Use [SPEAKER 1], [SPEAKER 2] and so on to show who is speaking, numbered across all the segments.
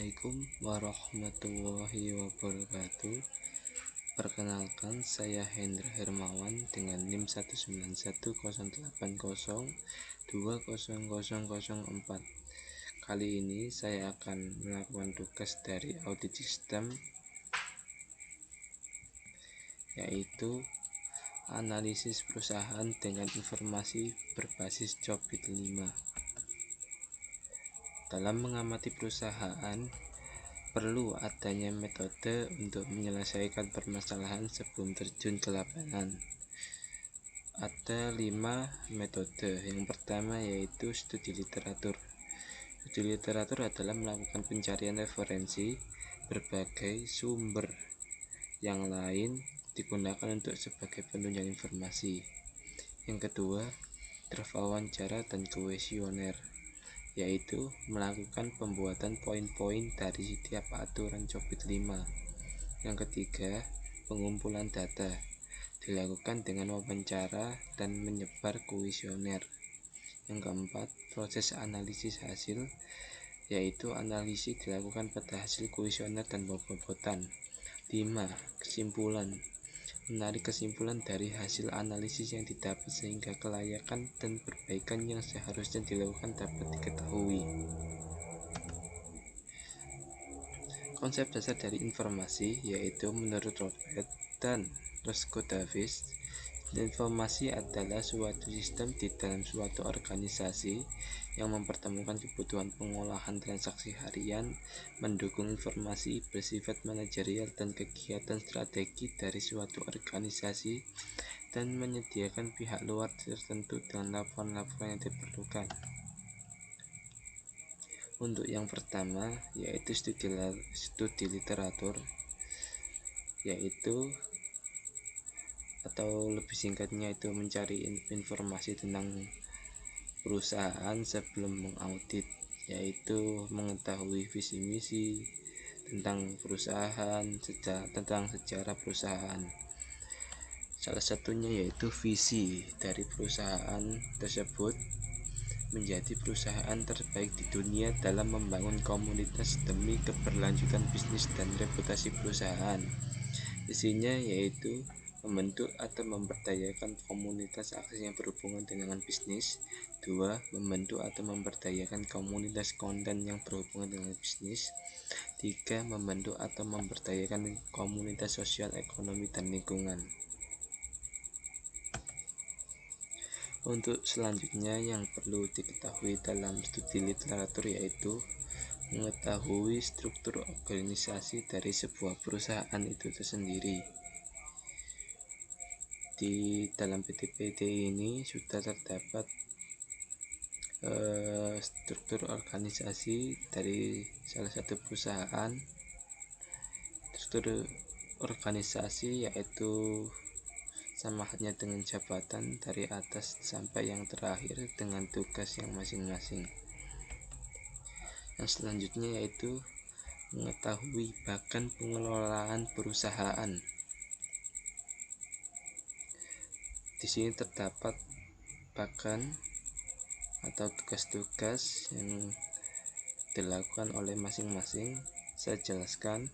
[SPEAKER 1] Assalamualaikum warahmatullahi wabarakatuh. Perkenalkan, saya Hendra Hermawan dengan NIM 19180200004. Kali ini saya akan melakukan tugas dari audit sistem, yaitu analisis perusahaan dengan informasi berbasis Jobit 5. Dalam mengamati perusahaan, perlu adanya metode untuk menyelesaikan permasalahan sebelum terjun ke lapangan. Ada 5 metode. Yang pertama yaitu studi literatur. Studi literatur adalah melakukan pencarian referensi berbagai sumber yang lain digunakan untuk sebagai penunjang informasi. Yang kedua, draft wawancara dan kuesioner, yaitu melakukan pembuatan poin-poin dari setiap aturan Jobit 5. Yang ketiga, pengumpulan data, dilakukan dengan wawancara dan menyebar kuesioner. Yang keempat, proses analisis hasil, yaitu analisis dilakukan pada hasil kuesioner dan bobot-bobotan. 5. Kesimpulan, menarik kesimpulan dari hasil analisis yang didapat sehingga kelayakan dan perbaikan yang seharusnya dilakukan dapat diketahui. Konsep dasar dari informasi yaitu menurut Robert dan Roscoe Davis, informasi adalah suatu sistem di dalam suatu organisasi yang mempertemukan kebutuhan pengolahan transaksi harian, mendukung informasi bersifat manajerial dan kegiatan strategi dari suatu organisasi, dan menyediakan pihak luar tertentu dengan laporan-laporan yang diperlukan. Untuk yang pertama yaitu studi literatur, yaitu atau lebih singkatnya itu mencari informasi tentang perusahaan sebelum mengaudit, yaitu mengetahui visi misi tentang perusahaan, tentang sejarah perusahaan. Salah satunya yaitu visi dari perusahaan tersebut menjadi perusahaan terbaik di dunia dalam membangun komunitas demi keberlanjutan bisnis dan reputasi perusahaan. Isinya yaitu membentuk atau memberdayakan komunitas akses yang berhubungan dengan bisnis. 2. Membentuk atau memberdayakan komunitas konten yang berhubungan dengan bisnis. 3. Membentuk atau memberdayakan komunitas sosial, ekonomi, dan lingkungan. Untuk selanjutnya yang perlu diketahui dalam studi literatur yaitu mengetahui struktur organisasi dari sebuah perusahaan itu tersendiri. Di dalam PPT ini sudah terdapat struktur organisasi dari salah satu perusahaan. Struktur organisasi yaitu sama halnya dengan jabatan dari atas sampai yang terakhir dengan tugas yang masing-masing. Yang selanjutnya yaitu mengetahui bahkan pengelolaan perusahaan. Di sini terdapat bahkan atau tugas-tugas yang dilakukan oleh masing-masing. Saya jelaskan.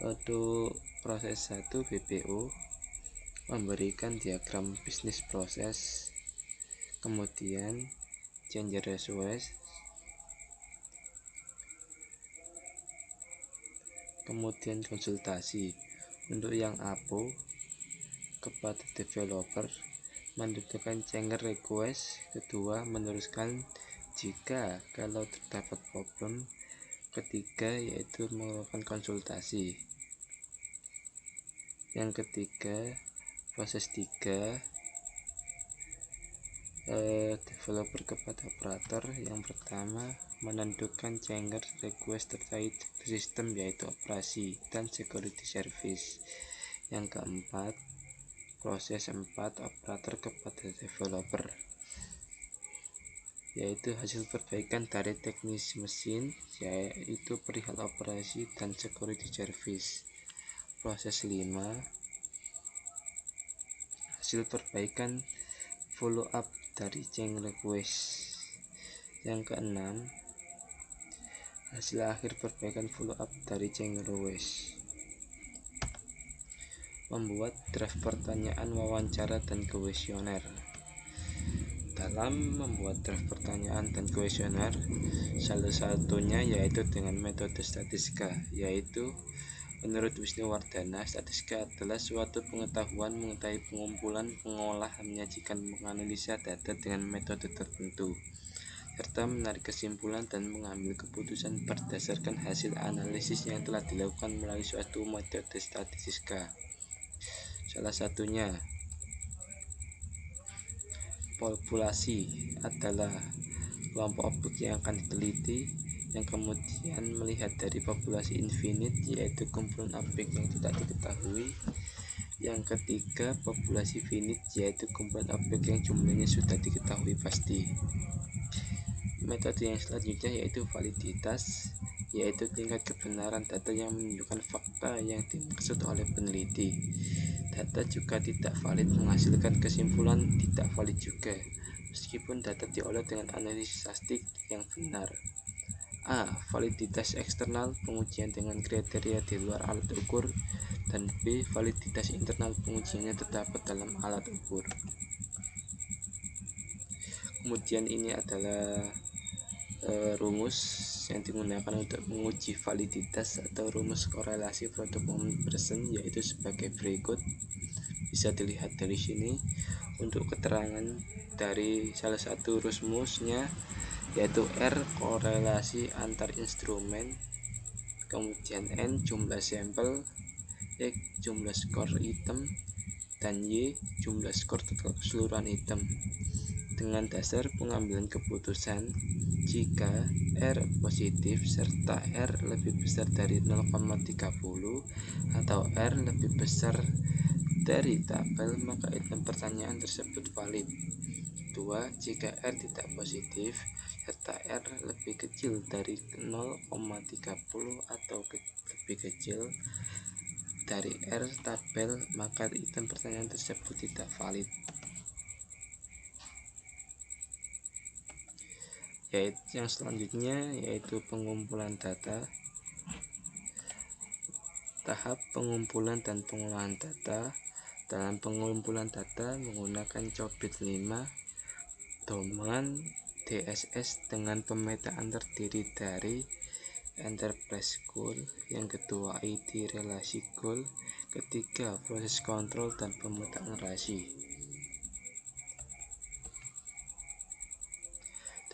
[SPEAKER 1] Untuk proses 1, BPO memberikan diagram bisnis proses, kemudian change request, kemudian konsultasi. Untuk yang APO kepada developer menentukan change request, kedua meneruskan jika kalau terdapat problem, ketiga yaitu melakukan konsultasi. Yang ketiga, proses 3, developer kepada operator. Yang pertama menentukan change request terkait sistem yaitu operasi dan security service. Yang keempat, proses 4, operator kepada developer, yaitu hasil perbaikan dari teknis mesin, yaitu perihal operasi dan security service. Proses 5, hasil perbaikan follow up dari change request. Yang keenam, hasil akhir perbaikan follow up dari Cengruwes. Membuat draft pertanyaan wawancara dan kuesioner. Dalam membuat draft pertanyaan dan kuesioner, salah satunya yaitu dengan metode statistika, yaitu menurut Wisnuwardana, statistika adalah suatu pengetahuan mengetahui pengumpulan, pengolah, menyajikan, menganalisa data dengan metode tertentu, serta menarik kesimpulan dan mengambil keputusan berdasarkan hasil analisis yang telah dilakukan melalui suatu metode statistika. Salah satunya, populasi adalah kelompok objek yang akan diteliti, yang kemudian melihat dari populasi infinite, yaitu kumpulan objek yang tidak diketahui. Yang ketiga, populasi finite, yaitu kumpulan objek yang jumlahnya sudah diketahui pasti. Metode yang selanjutnya yaitu validitas, yaitu tingkat kebenaran data yang menunjukkan fakta yang dimaksud oleh peneliti. Data juga tidak valid menghasilkan kesimpulan tidak valid juga, meskipun data diolah dengan analisis statistik yang benar. A. Validitas eksternal, pengujian dengan kriteria di luar alat ukur, dan B. Validitas internal, pengujiannya terdapat dalam alat ukur. Kemudian ini adalah rumus yang digunakan untuk menguji validitas atau rumus korelasi produk moment present, yaitu sebagai berikut. Bisa dilihat dari sini. Untuk keterangan dari salah satu rumusnya, yaitu R korelasi antar instrumen, kemudian N jumlah sampel, X jumlah skor item, dan Y jumlah skor total keseluruhan item. Dengan dasar pengambilan keputusan, jika R positif serta R lebih besar dari 0,30 atau R lebih besar dari tabel, maka item pertanyaan tersebut valid. 2. Jika R tidak positif serta R lebih kecil dari 0,30 atau lebih kecil dari R tabel, maka item pertanyaan tersebut tidak valid. Yang selanjutnya yaitu pengumpulan data. Tahap pengumpulan dan pengolahan data. Dalam pengumpulan data menggunakan COBIT 5, domain DSS dengan pemetaan terdiri dari enterprise goal, yang kedua ID relasi goal, ketiga proses kontrol dan pemetaan relasi.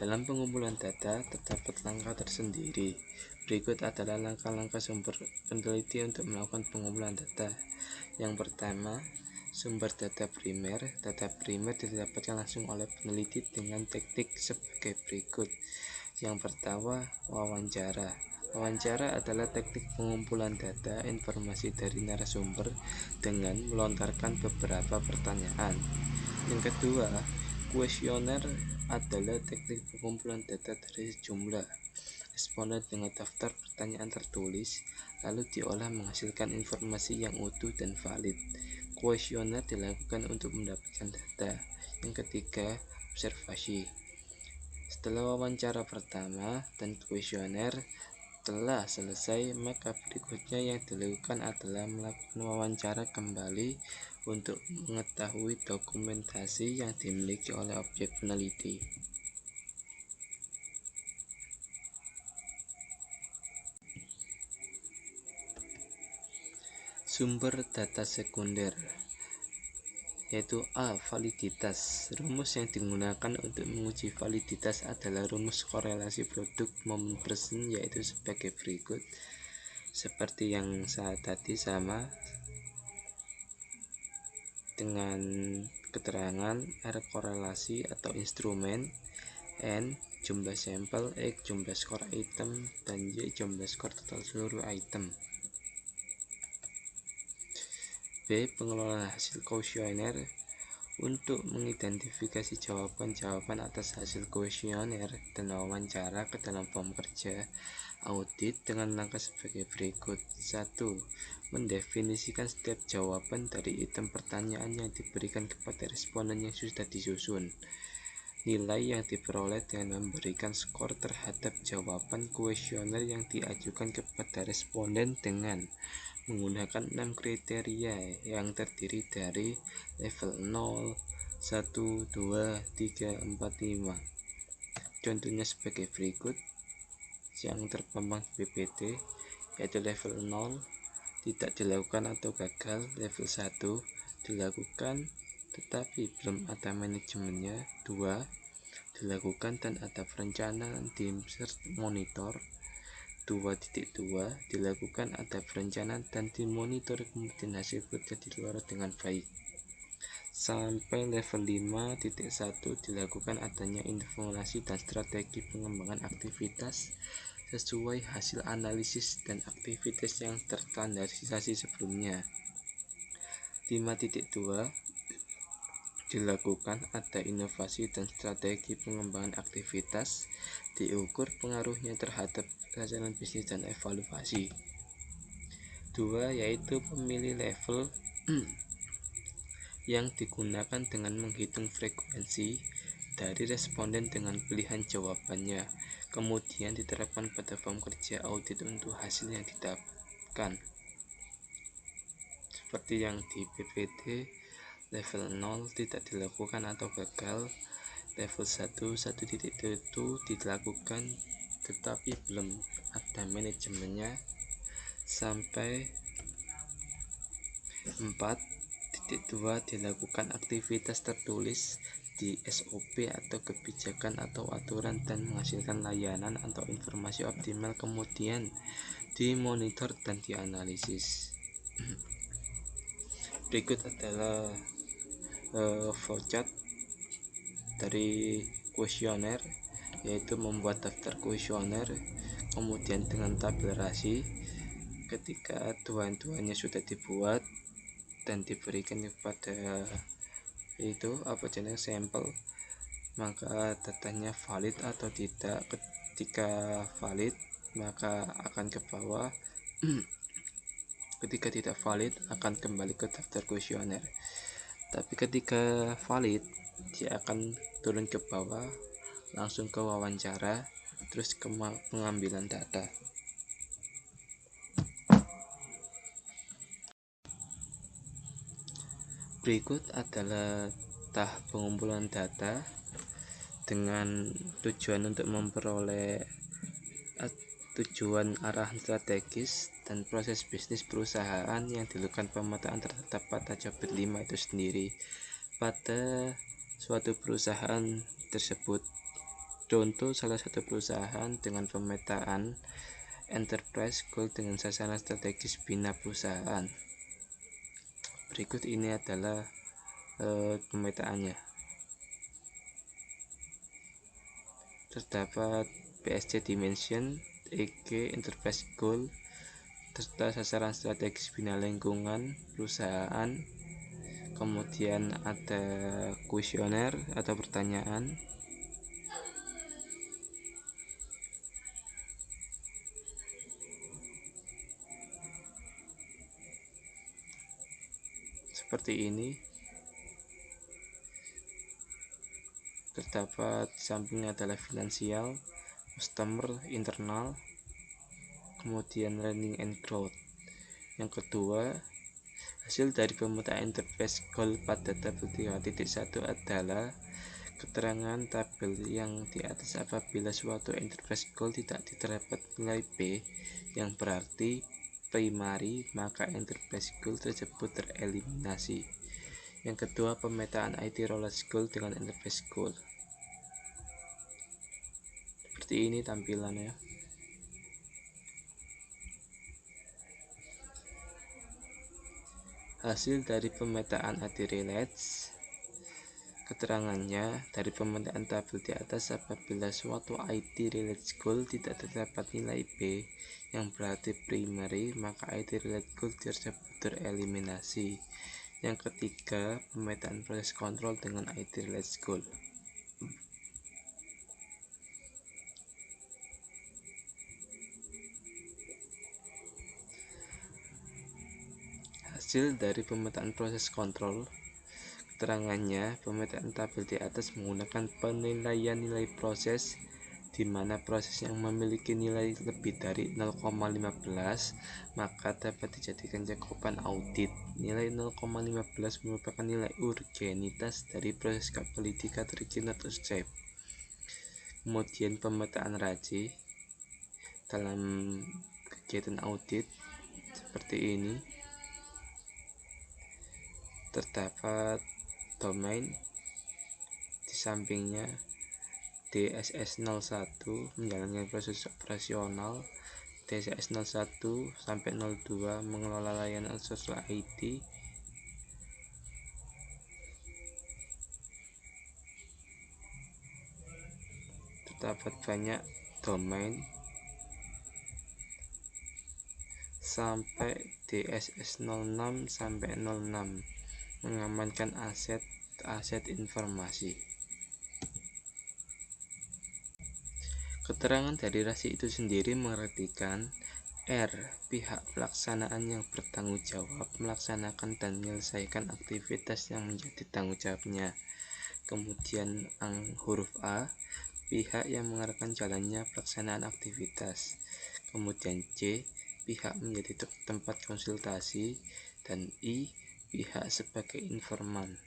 [SPEAKER 1] Dalam pengumpulan data terdapat langkah tersendiri. Berikut adalah langkah-langkah sumber peneliti untuk melakukan pengumpulan data. Yang pertama, sumber data primer. Data primer didapatkan langsung oleh peneliti dengan teknik sebagai berikut. Yang pertama, wawancara. Wawancara adalah teknik pengumpulan data informasi dari narasumber dengan melontarkan beberapa pertanyaan. Yang kedua, kuesioner adalah teknik pengumpulan data dari sejumlah responden dengan daftar pertanyaan tertulis, lalu diolah menghasilkan informasi yang utuh dan valid. Kuesioner dilakukan untuk mendapatkan data. Yang ketiga, observasi. Setelah wawancara pertama dan kuesioner telah selesai, maka berikutnya yang dilakukan adalah melakukan wawancara kembali untuk mengetahui dokumentasi yang dimiliki oleh objek peneliti. Sumber data sekunder, yaitu A. Validitas. Rumus yang digunakan untuk menguji validitas adalah rumus korelasi produk moment present, yaitu sebagai berikut. Seperti yang saat tadi sama dengan keterangan R korelasi atau instrumen, N jumlah sampel, X jumlah skor item, dan Y jumlah skor total seluruh item. B. Pengelolaan hasil kuesioner. Untuk mengidentifikasi jawaban-jawaban atas hasil kuesioner dan wawancara ke dalam form kerja audit dengan langkah sebagai berikut. 1. Mendefinisikan setiap jawaban dari item pertanyaan yang diberikan kepada responden yang sudah disusun. Nilai yang diperoleh dengan memberikan skor terhadap jawaban kuesioner yang diajukan kepada responden dengan menggunakan 6 kriteria yang terdiri dari level 0, 1, 2, 3, 4, 5. Contohnya sebagai berikut yang terpampang di PPT, yaitu level 0 tidak dilakukan atau gagal, level 1 dilakukan tetapi belum ada manajemennya, 2 dilakukan dan ada perencanaan di monitor, 2.2 dilakukan ada perencanaan dan dimonitor kemudian hasil bekerja di luar dengan baik, sampai level 5.1 dilakukan adanya informasi dan strategi pengembangan aktivitas sesuai hasil analisis dan aktivitas yang terstandarisasi sebelumnya. 5.2 dilakukan ada inovasi dan strategi pengembangan aktivitas, diukur pengaruhnya terhadap sasaran bisnis dan evaluasi. 2 yaitu pemilih level yang digunakan dengan menghitung frekuensi dari responden dengan pilihan jawabannya, kemudian diterapkan pada form kerja audit untuk hasil yang didapatkan. Seperti yang di PPT, level 0 tidak dilakukan atau gagal, level 1 dilakukan tetapi belum ada manajemennya, sampai 4.2 dilakukan aktivitas tertulis di SOP atau kebijakan atau aturan dan menghasilkan layanan atau informasi optimal, kemudian dimonitor dan dianalisis. Berikut adalah flowchart dari kuesioner, yaitu membuat daftar kuesioner kemudian dengan tabelasi. Ketika tuan-tuannya sudah dibuat dan diberikan kepada sampel, maka datanya valid atau tidak. Ketika valid maka akan ke bawah, ketika tidak valid akan kembali ke daftar kuesioner. Tapi ketika valid dia akan turun ke bawah langsung ke wawancara, terus ke pengambilan data. Berikut adalah tahap pengumpulan data dengan tujuan untuk memperoleh tujuan arahan strategis dan proses bisnis perusahaan yang dilakukan pemetaan terhadap pada Jobit 5 itu sendiri pada suatu perusahaan tersebut. Contoh salah satu perusahaan dengan pemetaan enterprise goal dengan sasaran strategis bina perusahaan. Berikut ini adalah pemetaannya. Terdapat PSG dimension, EG enterprise goal, serta sasaran strategis bina lingkungan perusahaan. Kemudian ada kuesioner atau pertanyaan. Seperti ini. Terdapat sampingnya adalah finansial, customer, internal, kemudian learning and growth. Yang kedua, hasil dari pemetaan enterprise goal pada tabel 3.1 adalah keterangan tabel yang di atas. Apabila suatu enterprise goal tidak terdapat nilai B yang berarti primary, maka enterprise goal tersebut tereliminasi. Yang kedua, pemetaan IT rollout goal dengan enterprise goal. Seperti ini tampilannya. Hasil dari pemetaan IT relates, keterangannya dari pemetaan tabel di atas. Apabila suatu IT relates goal tidak terdapat nilai B yang berarti primary, maka IT relates goal tersebut tereliminasi. Yang ketiga, pemetaan proses kontrol dengan IT relates goal. Hasil dari pemetaan proses kontrol, keterangannya, pemetaan tabel di atas menggunakan penilaian nilai proses, di mana proses yang memiliki nilai lebih dari 0,15 maka dapat dijadikan cakupan audit. Nilai 0,15 merupakan nilai urgenitas dari proses kapal di kategori not safe. Kemudian pemetaan rajih dalam kegiatan audit seperti ini. Terdapat domain di sampingnya. DSS 01 menjalankan proses operasional, DSS 01 sampai 02 mengelola layanan sosial IT, terdapat banyak domain sampai DSS 06 sampai 06 mengamankan aset informasi. Keterangan dari rasi itu sendiri mengartikan R. Pihak pelaksanaan yang bertanggung jawab melaksanakan dan menyelesaikan aktivitas yang menjadi tanggung jawabnya. Kemudian huruf A. Pihak yang mengarahkan jalannya pelaksanaan aktivitas. Kemudian C. Pihak menjadi tempat konsultasi. Dan I. Pihak sebagai informan.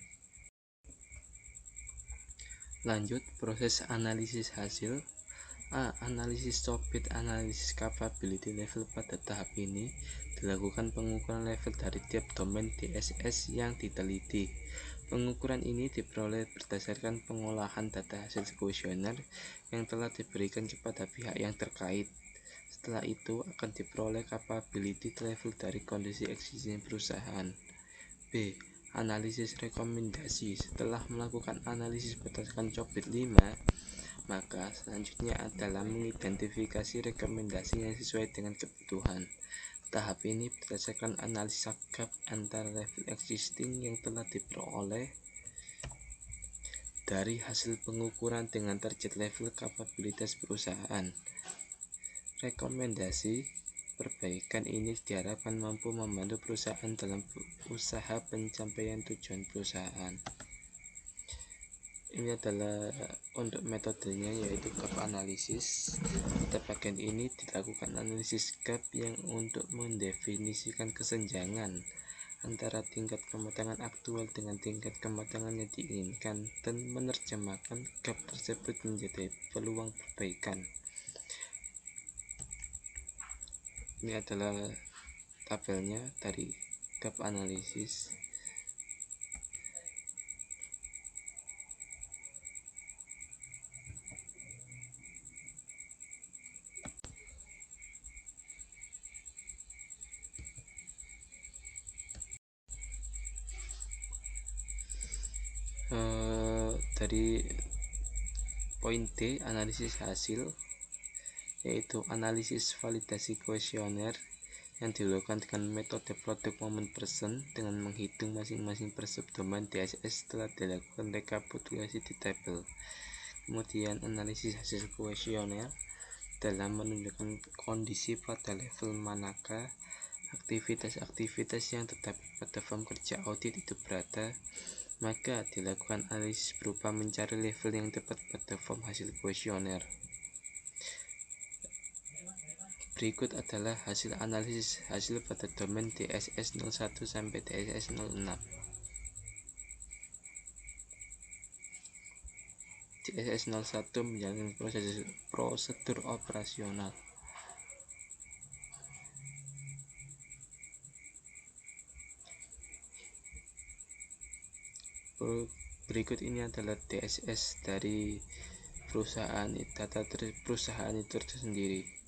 [SPEAKER 1] Lanjut proses analisis hasil. A. Analisis SOPIT. Analisis capability level. Pada tahap ini dilakukan pengukuran level dari tiap domain DSS yang diteliti. Pengukuran ini diperoleh berdasarkan pengolahan data hasil kuesioner yang telah diberikan kepada pihak yang terkait. Setelah itu akan diperoleh capability level dari kondisi eksistensi perusahaan. B. Analisis rekomendasi. Setelah melakukan analisis berdasarkan SOPIT 5, maka selanjutnya adalah mengidentifikasi rekomendasi yang sesuai dengan kebutuhan. Tahap ini berdasarkan analisa gap antara level existing yang telah diperoleh dari hasil pengukuran dengan target level kapabilitas perusahaan. Rekomendasi perbaikan ini diharapkan mampu membantu perusahaan dalam usaha pencapaian tujuan perusahaan. Ini adalah untuk metodenya, yaitu gap analisis. Pada bagian ini dilakukan analisis gap yang untuk mendefinisikan kesenjangan antara tingkat kematangan aktual dengan tingkat kematangan yang diinginkan dan menerjemahkan gap tersebut menjadi peluang perbaikan. Ini adalah tabelnya dari gap analisis. Dari poin D, analisis hasil, yaitu analisis validasi kuesioner yang dilakukan dengan metode produk moment person dengan menghitung masing-masing persubdomain DSS setelah dilakukan rekapitulasi di tabel. Kemudian analisis hasil kuesioner dalam menunjukkan kondisi pada level manakah aktivitas-aktivitas yang terdapat pada form kerja audit itu berada, maka dilakukan analisis berupa mencari level yang tepat pada form hasil kuesioner. Berikut adalah hasil analisis hasil pada domain DSS 01 sampai DSS 06. DSS 01 menjalankan prosedur operasional. Berikut ini adalah DSS dari perusahaan, data perusahaan itu sendiri.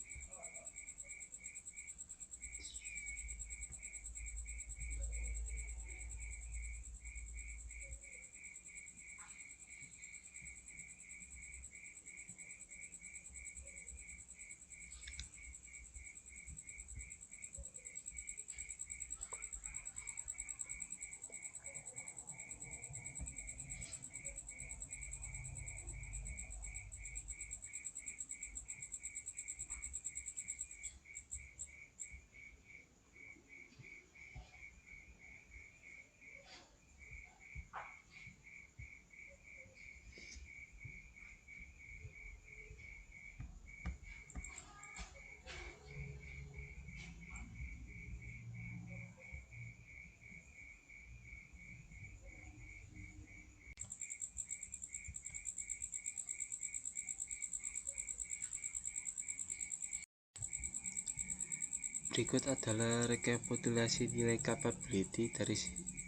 [SPEAKER 1] Berikut adalah rekapitulasi nilai capability dari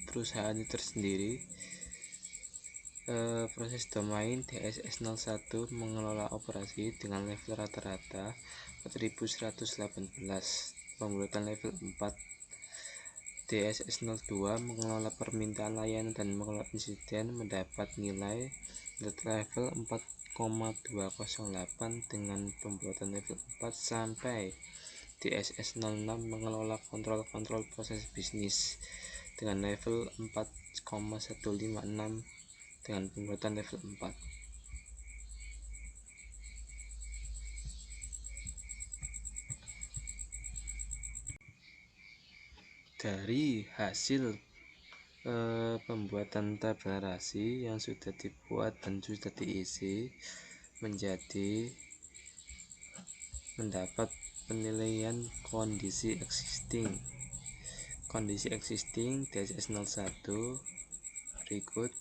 [SPEAKER 1] perusahaan itu tersendiri. Proses domain DSS01 mengelola operasi dengan level rata-rata 4118, pembuatan level 4. DSS02 mengelola permintaan layanan dan mengelola insiden mendapat nilai level 4,208 dengan pembuatan level 4 sampai DSS06 mengelola kontrol proses bisnis dengan level 4,156 dengan pembuatan level 4. Dari hasil pembuatan tabel rasi yang sudah dibuat dan sudah diisi mendapat penilaian kondisi existing DSS01 berikut: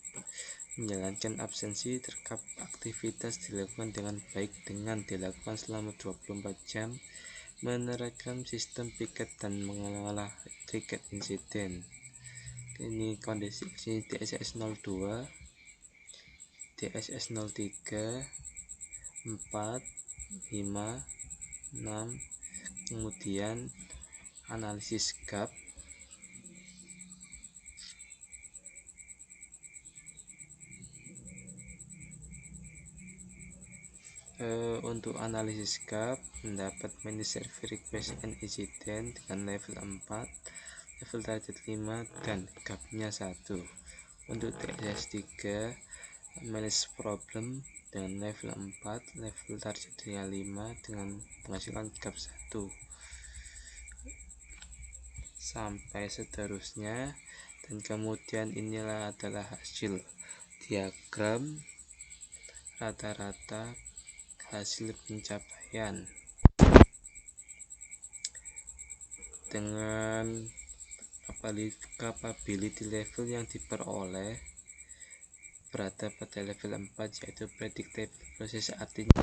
[SPEAKER 1] menjalankan absensi terkap aktivitas dilakukan dengan baik dengan dilakukan selama 24 jam, menerapkan sistem piket dan mengelola tiket insiden. Ini kondisi DSS02, DSS03, 4, 5, 6. Kemudian analisis gap, untuk analisis gap mendapat manage server request and incident dengan level 4, level target 5 dan gapnya 1. Untuk DSS3 manage problem dengan level 4, level targetnya 5 dengan penghasilan gap 1 sampai seterusnya. Dan kemudian inilah adalah hasil diagram rata-rata hasil pencapaian dengan capability level yang diperoleh berada pada level 4, yaitu predictable proses, artinya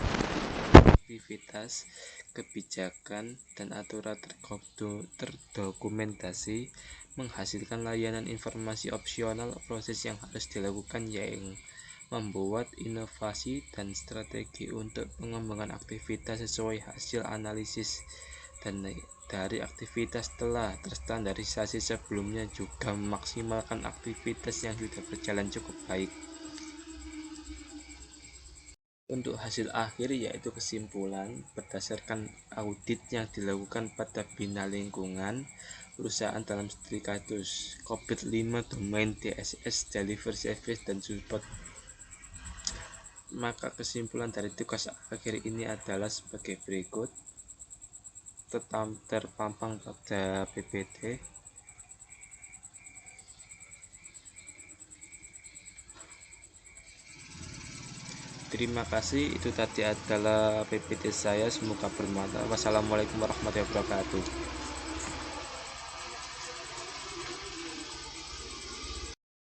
[SPEAKER 1] aktivitas, kebijakan, dan aturan terdokumentasi menghasilkan layanan informasi opsional proses yang harus dilakukan, yang membuat inovasi dan strategi untuk pengembangan aktivitas sesuai hasil analisis dan dari aktivitas telah terstandarisasi sebelumnya, juga memaksimalkan aktivitas yang sudah berjalan cukup baik. Untuk hasil akhir yaitu kesimpulan berdasarkan audit yang dilakukan pada bina lingkungan perusahaan dalam studi kasus COVID-5 domain DSS deliver service dan support. Maka kesimpulan dari tugas akhir ini adalah sebagai berikut: terpampang pada PPT. Terima kasih, itu tadi adalah PPT saya, semoga bermanfaat. Wassalamualaikum warahmatullahi wabarakatuh.